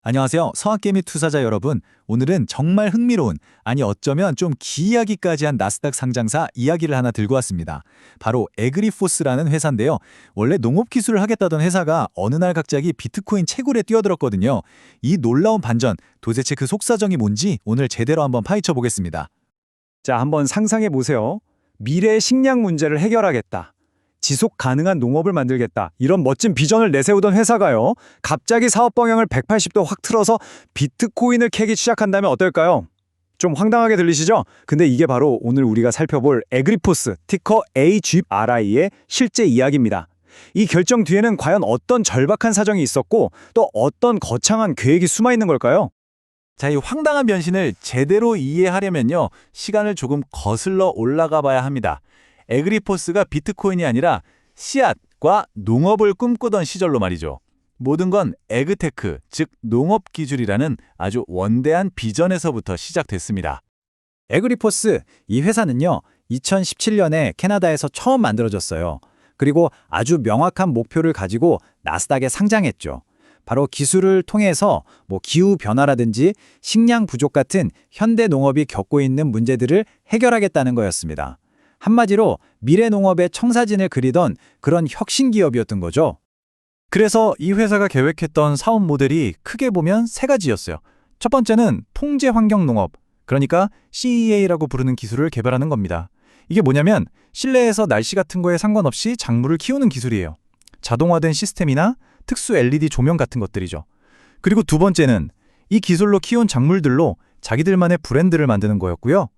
안녕하세요. 성악개미 투자자 여러분. 오늘은 정말 흥미로운, 아니 어쩌면 좀 기이하기까지 한 나스닥 상장사 이야기를 하나 들고 왔습니다. 바로 에그리포스라는 회사인데요. 원래 농업 기술을 하겠다던 회사가 어느 날 갑자기 비트코인 채굴에 뛰어들었거든요. 이 놀라운 반전, 도대체 그 속사정이 뭔지 오늘 제대로 한번 파헤쳐 보겠습니다. 자, 한번 상상해 보세요. 미래의 식량 문제를 해결하겠다. 지속 가능한 농업을 만들겠다. 이런 멋진 비전을 내세우던 회사가요. 갑자기 사업 방향을 180도 확 틀어서 비트코인을 캐기 시작한다면 어떨까요? 좀 황당하게 들리시죠? 근데 이게 바로 오늘 우리가 살펴볼 에그리포스, 티커 AGRI의 실제 이야기입니다. 이 결정 뒤에는 과연 어떤 절박한 사정이 있었고 또 어떤 거창한 계획이 숨어 있는 걸까요? 자, 이 황당한 변신을 제대로 이해하려면요. 시간을 조금 거슬러 올라가 봐야 합니다. 에그리포스가 비트코인이 아니라 씨앗과 농업을 꿈꾸던 시절로 말이죠. 모든 건 에그테크, 즉 농업 기술이라는 아주 원대한 비전에서부터 시작됐습니다. 에그리포스, 이 회사는요, 2017년에 캐나다에서 처음 만들어졌어요. 그리고 아주 명확한 목표를 가지고 나스닥에 상장했죠. 바로 기술을 통해서 기후 변화라든지 식량 부족 같은 현대 농업이 겪고 있는 문제들을 해결하겠다는 거였습니다. 한마디로 미래 농업의 청사진을 그리던 그런 혁신 기업이었던 거죠. 그래서 이 회사가 계획했던 사업 모델이 크게 보면 세 가지였어요. 첫 번째는 통제 환경 농업, 그러니까 CEA라고 부르는 기술을 개발하는 겁니다. 이게 뭐냐면 실내에서 날씨 같은 거에 상관없이 작물을 키우는 기술이에요. 자동화된 시스템이나 특수 LED 조명 같은 것들이죠. 그리고 두 번째는 이 기술로 키운 작물들로 자기들만의 브랜드를 만드는 거였고요.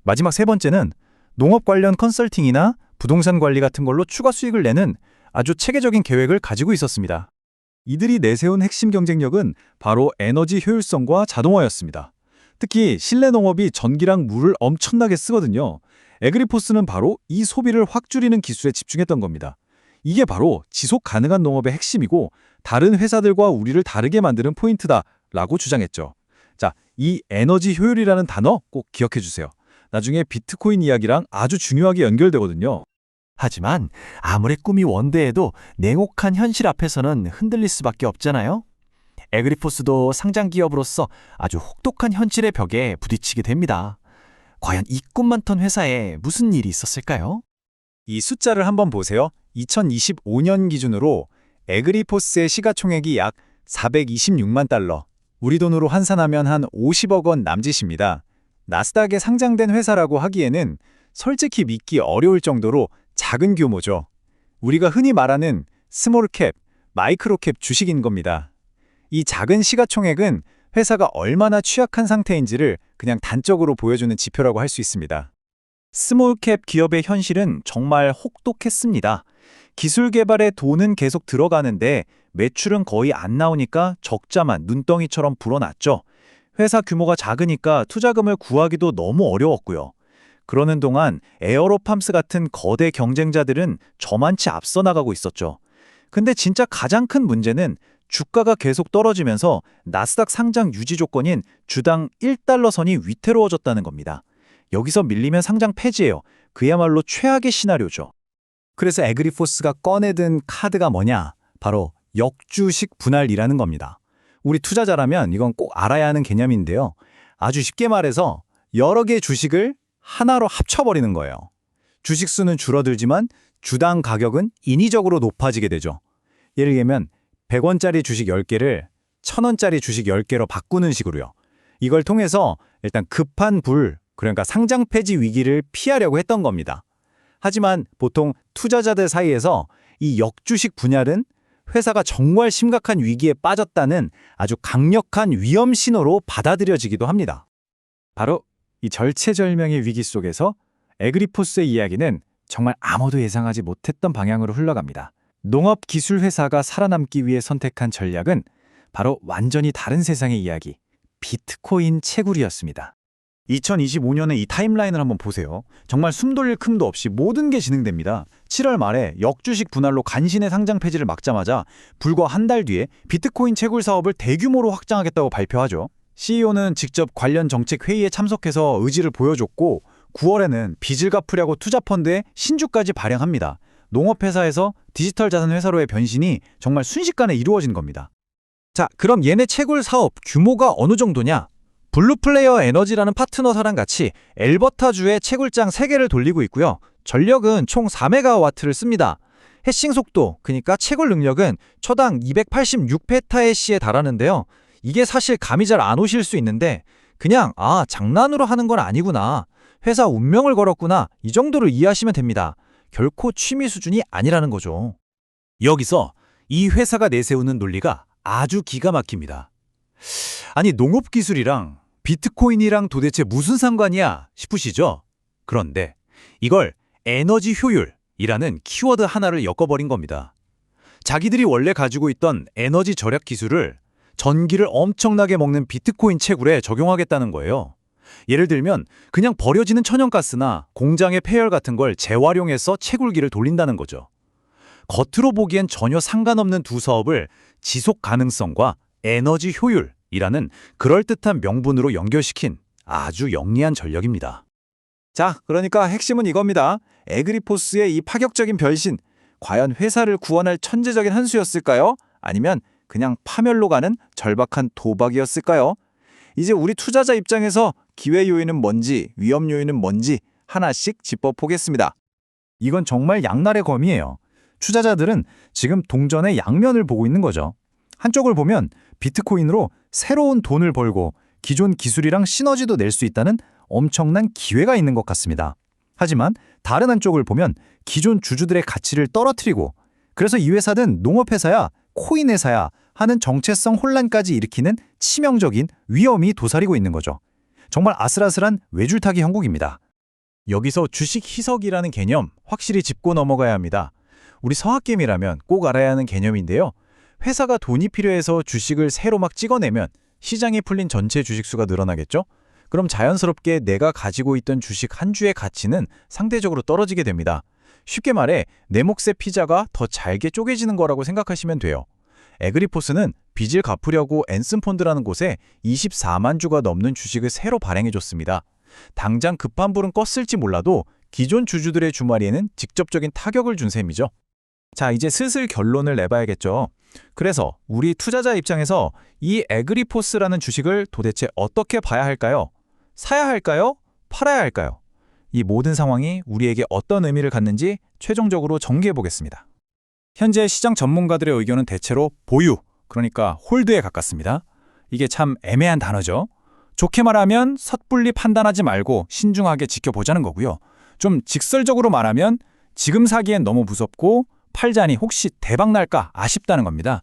마지막 세 번째는 농업 관련 컨설팅이나 부동산 관리 같은 걸로 추가 수익을 내는 아주 체계적인 계획을 가지고 있었습니다. 이들이 내세운 핵심 경쟁력은 바로 에너지 효율성과 자동화였습니다. 특히 실내 농업이 전기랑 물을 엄청나게 쓰거든요. 에그리포스는 바로 이 소비를 확 줄이는 기술에 집중했던 겁니다. 이게 바로 지속 가능한 농업의 핵심이고 다른 회사들과 우리를 다르게 만드는 포인트다라고 주장했죠. 자, 이 에너지 효율이라는 단어 꼭 기억해 주세요. 나중에 비트코인 이야기랑 아주 중요하게 연결되거든요. 하지만 아무리 꿈이 원대해도 냉혹한 현실 앞에서는 흔들릴 수밖에 없잖아요. 에그리포스도 상장 기업으로서 아주 혹독한 현실의 벽에 부딪히게 됩니다. 과연 이 꿈 많던 회사에 무슨 일이 있었을까요? 이 숫자를 한번 보세요. 2025년 기준으로 에그리포스의 시가총액이 약 426만 달러, 우리 돈으로 환산하면 한 50억 원 남짓입니다. 나스닥에 상장된 회사라고 하기에는 솔직히 믿기 어려울 정도로 작은 규모죠. 우리가 흔히 말하는 스몰캡, 마이크로캡 주식인 겁니다. 이 작은 시가총액은 회사가 얼마나 취약한 상태인지를 그냥 단적으로 보여주는 지표라고 할 수 있습니다. 스몰캡 기업의 현실은 정말 혹독했습니다. 기술 개발에 돈은 계속 들어가는데 매출은 거의 안 나오니까 적자만 눈덩이처럼 불어났죠. 회사 규모가 작으니까 투자금을 구하기도 너무 어려웠고요. 그러는 동안 에어로팜스 같은 거대 경쟁자들은 저만치 앞서 나가고 있었죠. 근데 진짜 가장 큰 문제는 주가가 계속 떨어지면서 나스닥 상장 유지 조건인 주당 1달러 선이 위태로워졌다는 겁니다. 여기서 밀리면 상장 폐지예요. 그야말로 최악의 시나리오죠. 그래서 에그리포스가 꺼내든 카드가 뭐냐? 바로 역주식 분할이라는 겁니다. 우리 투자자라면 이건 꼭 알아야 하는 개념인데요. 아주 쉽게 말해서 여러 개의 주식을 하나로 합쳐버리는 거예요. 주식 수는 줄어들지만 주당 가격은 인위적으로 높아지게 되죠. 예를 들면 100원짜리 주식 10개를 1000원짜리 주식 10개로 바꾸는 식으로요. 이걸 통해서 일단 급한 그러니까 상장 폐지 위기를 피하려고 했던 겁니다. 하지만 보통 투자자들 사이에서 이 역주식 분할은 회사가 정말 심각한 위기에 빠졌다는 아주 강력한 위험 신호로 받아들여지기도 합니다. 바로 이 절체절명의 위기 속에서 에그리포스의 이야기는 정말 아무도 예상하지 못했던 방향으로 흘러갑니다. 농업 기술 회사가 살아남기 위해 선택한 전략은 바로 완전히 다른 세상의 이야기, 비트코인 채굴이었습니다. 2025년의 이 타임라인을 한번 보세요. 정말 숨 돌릴 틈도 없이 모든 게 진행됩니다. 7월 말에 역주식 분할로 간신의 상장 폐지를 막자마자 불과 한 달 뒤에 비트코인 채굴 사업을 대규모로 확장하겠다고 발표하죠. CEO는 직접 관련 정책 회의에 참석해서 의지를 보여줬고 9월에는 빚을 갚으려고 투자펀드에 신주까지 발행합니다. 농업회사에서 디지털 자산 회사로의 변신이 정말 순식간에 이루어진 겁니다. 자, 그럼 얘네 채굴 사업 규모가 어느 정도냐? 블루플레이어 에너지라는 파트너사랑 같이 엘버타주에 채굴장 3개를 돌리고 있고요. 전력은 총 4메가와트를 씁니다. 해싱 속도, 그러니까 채굴 능력은 초당 286페타에시에 달하는데요. 이게 사실 감이 잘 안 오실 수 있는데 그냥 장난으로 하는 건 아니구나. 회사 운명을 걸었구나. 이 정도로 이해하시면 됩니다. 결코 취미 수준이 아니라는 거죠. 여기서 이 회사가 내세우는 논리가 아주 기가 막힙니다. 아니, 농업기술이랑 비트코인이랑 도대체 무슨 상관이야 싶으시죠? 그런데 이걸 에너지 효율이라는 키워드 하나를 엮어버린 겁니다. 자기들이 원래 가지고 있던 에너지 절약 기술을 전기를 엄청나게 먹는 비트코인 채굴에 적용하겠다는 거예요. 예를 들면 그냥 버려지는 천연가스나 공장의 폐열 같은 걸 재활용해서 채굴기를 돌린다는 거죠. 겉으로 보기엔 전혀 상관없는 두 사업을 지속 가능성과 에너지 효율이라는 그럴듯한 명분으로 연결시킨 아주 영리한 전략입니다. 자, 그러니까 핵심은 이겁니다. 에그리포스의 이 파격적인 변신, 과연 회사를 구원할 천재적인 한 수였을까요? 아니면 그냥 파멸로 가는 절박한 도박이었을까요? 이제 우리 투자자 입장에서 기회 요인은 뭔지, 위험 요인은 뭔지 하나씩 짚어보겠습니다. 이건 정말 양날의 검이에요. 투자자들은 지금 동전의 양면을 보고 있는 거죠. 한쪽을 보면 비트코인으로 새로운 돈을 벌고 기존 기술이랑 시너지도 낼 수 있다는 엄청난 기회가 있는 것 같습니다. 하지만 다른 한쪽을 보면 기존 주주들의 가치를 떨어뜨리고 그래서 이 회사는 농업회사야 코인 회사야 하는 정체성 혼란까지 일으키는 치명적인 위험이 도사리고 있는 거죠. 정말 아슬아슬한 외줄타기 형국입니다. 여기서 주식 희석이라는 개념 확실히 짚고 넘어가야 합니다. 우리 서학개미라면 꼭 알아야 하는 개념인데요. 회사가 돈이 필요해서 주식을 새로 막 찍어내면 시장이 풀린 전체 주식수가 늘어나겠죠? 그럼 자연스럽게 내가 가지고 있던 주식 한 주의 가치는 상대적으로 떨어지게 됩니다. 쉽게 말해 내 몫의 피자가 더 잘게 쪼개지는 거라고 생각하시면 돼요. 에그리포스는 빚을 갚으려고 앤슨폰드라는 곳에 24만 주가 넘는 주식을 새로 발행해줬습니다. 당장 급한 불은 껐을지 몰라도 기존 주주들의 주머니에는 직접적인 타격을 준 셈이죠. 자, 이제 슬슬 결론을 내봐야겠죠. 그래서 우리 투자자 입장에서 이 에그리포스라는 주식을 도대체 어떻게 봐야 할까요? 사야 할까요? 팔아야 할까요? 이 모든 상황이 우리에게 어떤 의미를 갖는지 최종적으로 정리해 보겠습니다. 현재 시장 전문가들의 의견은 대체로 보유, 그러니까 홀드에 가깝습니다. 이게 참 애매한 단어죠. 좋게 말하면 섣불리 판단하지 말고 신중하게 지켜보자는 거고요. 좀 직설적으로 말하면 지금 사기엔 너무 무섭고 팔자니 혹시 대박 날까 아쉽다는 겁니다.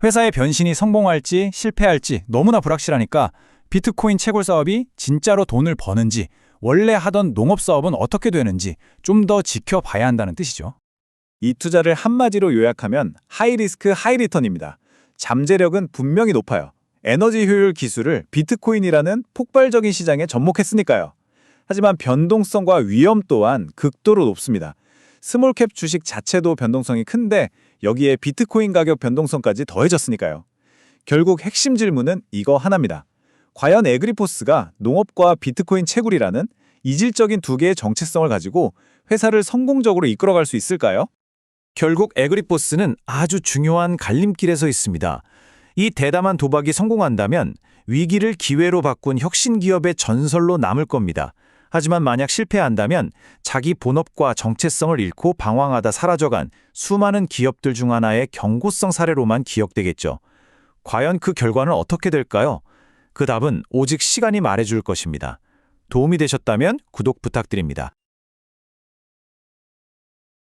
회사의 변신이 성공할지 실패할지 너무나 불확실하니까 비트코인 채굴 사업이 진짜로 돈을 버는지 원래 하던 농업 사업은 어떻게 되는지 좀 더 지켜봐야 한다는 뜻이죠. 이 투자를 한마디로 요약하면 하이리스크 하이리턴입니다. 잠재력은 분명히 높아요. 에너지 효율 기술을 비트코인이라는 폭발적인 시장에 접목했으니까요. 하지만 변동성과 위험 또한 극도로 높습니다. 스몰캡 주식 자체도 변동성이 큰데 여기에 비트코인 가격 변동성까지 더해졌으니까요. 결국 핵심 질문은 이거 하나입니다. 과연 에그리포스가 농업과 비트코인 채굴이라는 이질적인 두 개의 정체성을 가지고 회사를 성공적으로 이끌어갈 수 있을까요? 결국 에그리포스는 아주 중요한 갈림길에 서 있습니다. 이 대담한 도박이 성공한다면 위기를 기회로 바꾼 혁신 기업의 전설로 남을 겁니다. 하지만 만약 실패한다면 자기 본업과 정체성을 잃고 방황하다 사라져간 수많은 기업들 중 하나의 경고성 사례로만 기억되겠죠. 과연 그 결과는 어떻게 될까요? 그 답은 오직 시간이 말해줄 것입니다. 도움이 되셨다면 구독 부탁드립니다.